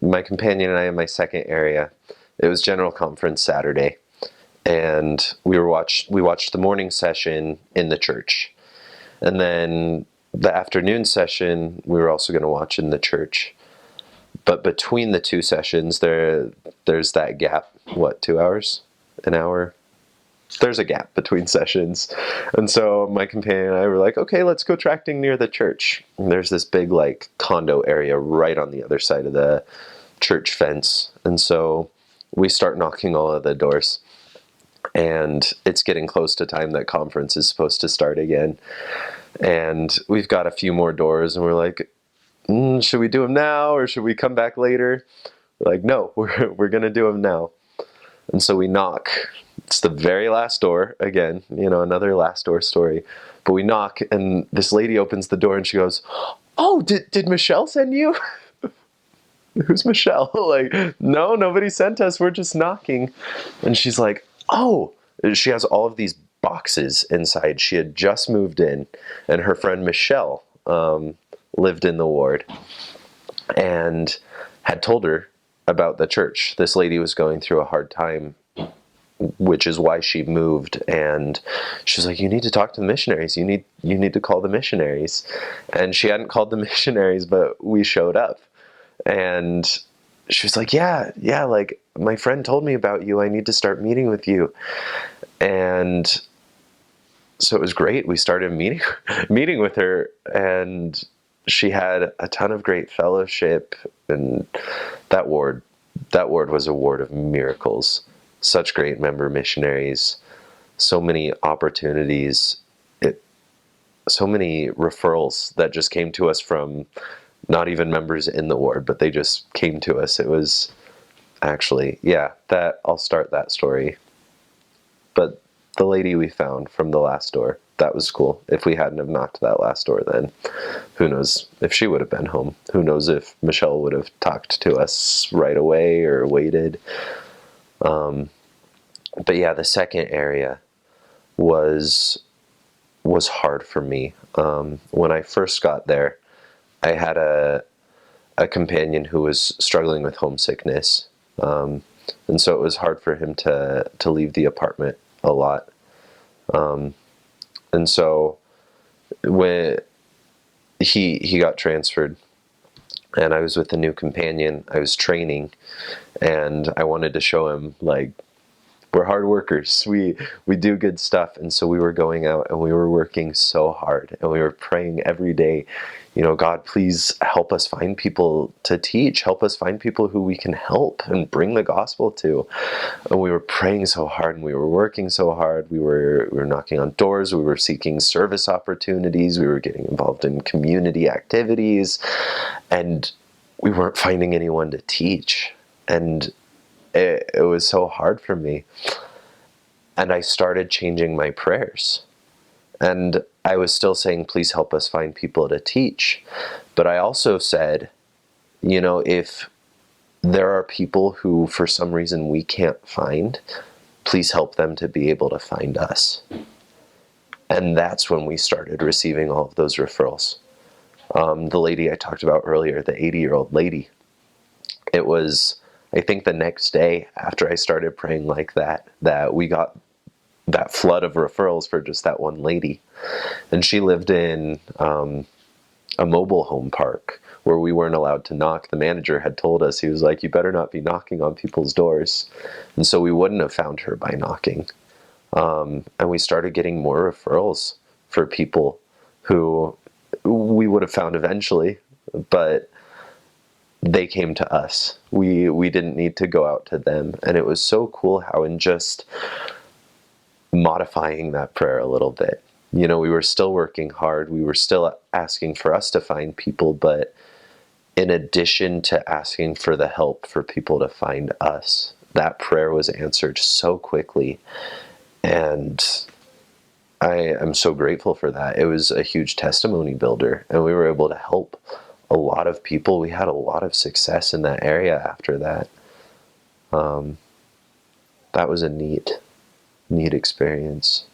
my companion and I in my second area, it was General Conference Saturday, and we watched the morning session in the church, and then the afternoon session we were also going to watch in the church. But between the two sessions, there's that gap. What, 2 hours, an hour? There's a gap between sessions, and so my companion and I were like, okay, let's go tracting near the church. And there's this big like condo area right on the other side of the church fence, and so we start knocking all of the doors, and it's getting close to time that conference is supposed to start again, and we've got a few more doors, and we're like, should we do them now or should we come back later? We're like, no, we're gonna do them now. And so we knock. It's the very last door. Again, another last door story. But we knock, and this lady opens the door, and she goes, "Oh, did Michelle send you?" Who's Michelle? Like, no, nobody sent us. We're just knocking. And she's like, "Oh." She has all of these boxes inside. She had just moved in, and her friend Michelle lived in the ward and had told her about the church. This lady was going through a hard time, which is why she moved, and she's like, you need to talk to the missionaries. You need to call the missionaries. And she hadn't called the missionaries, but we showed up, and she was like, yeah, like, my friend told me about you. I need to start meeting with you. And so it was great. We started meeting with her, and she had a ton of great fellowship, and that ward was a ward of miracles. Such great member missionaries, so many opportunities, so many referrals that just came to us from not even members in the ward, but they just came to us. It was actually, that I'll start that story. But the lady we found from the last door, that was cool. If we hadn't have knocked that last door, then who knows if she would have been home. Who knows if Michelle would have talked to us right away or waited. But yeah, the second area was hard for me. When I first got there, I had a companion who was struggling with homesickness. And so it was hard for him to leave the apartment a lot. And so when he got transferred, and I was with a new companion, I was training, and I wanted to show him, like, we're hard workers. We do good stuff. And so we were going out and we were working so hard, and we were praying every day, God, please help us find people to teach. Help us find people who we can help and bring the gospel to. And we were praying so hard, and we were working so hard. We were knocking on doors. We were seeking service opportunities. We were getting involved in community activities, and we weren't finding anyone to teach. And it was so hard for me. And I started changing my prayers. And I was still saying, please help us find people to teach. But I also said, if there are people who, for some reason, we can't find, please help them to be able to find us. And that's when we started receiving all of those referrals. The lady I talked about earlier, the 80-year-old lady, it was, I think, the next day after I started praying like that we got that flood of referrals for just that one lady. And she lived in a mobile home park where we weren't allowed to knock. The manager had told us, he was like, you better not be knocking on people's doors. And so we wouldn't have found her by knocking. And we started getting more referrals for people who we would have found eventually, but they came to us. We didn't need to go out to them. And it was so cool how, in just modifying that prayer a little bit, we were still working hard. We were still asking for us to find people, but in addition to asking for the help for people to find us, that prayer was answered so quickly. And I am so grateful for that. It was a huge testimony builder, and we were able to help a lot of people. We had a lot of success in that area after that. That was a neat experience.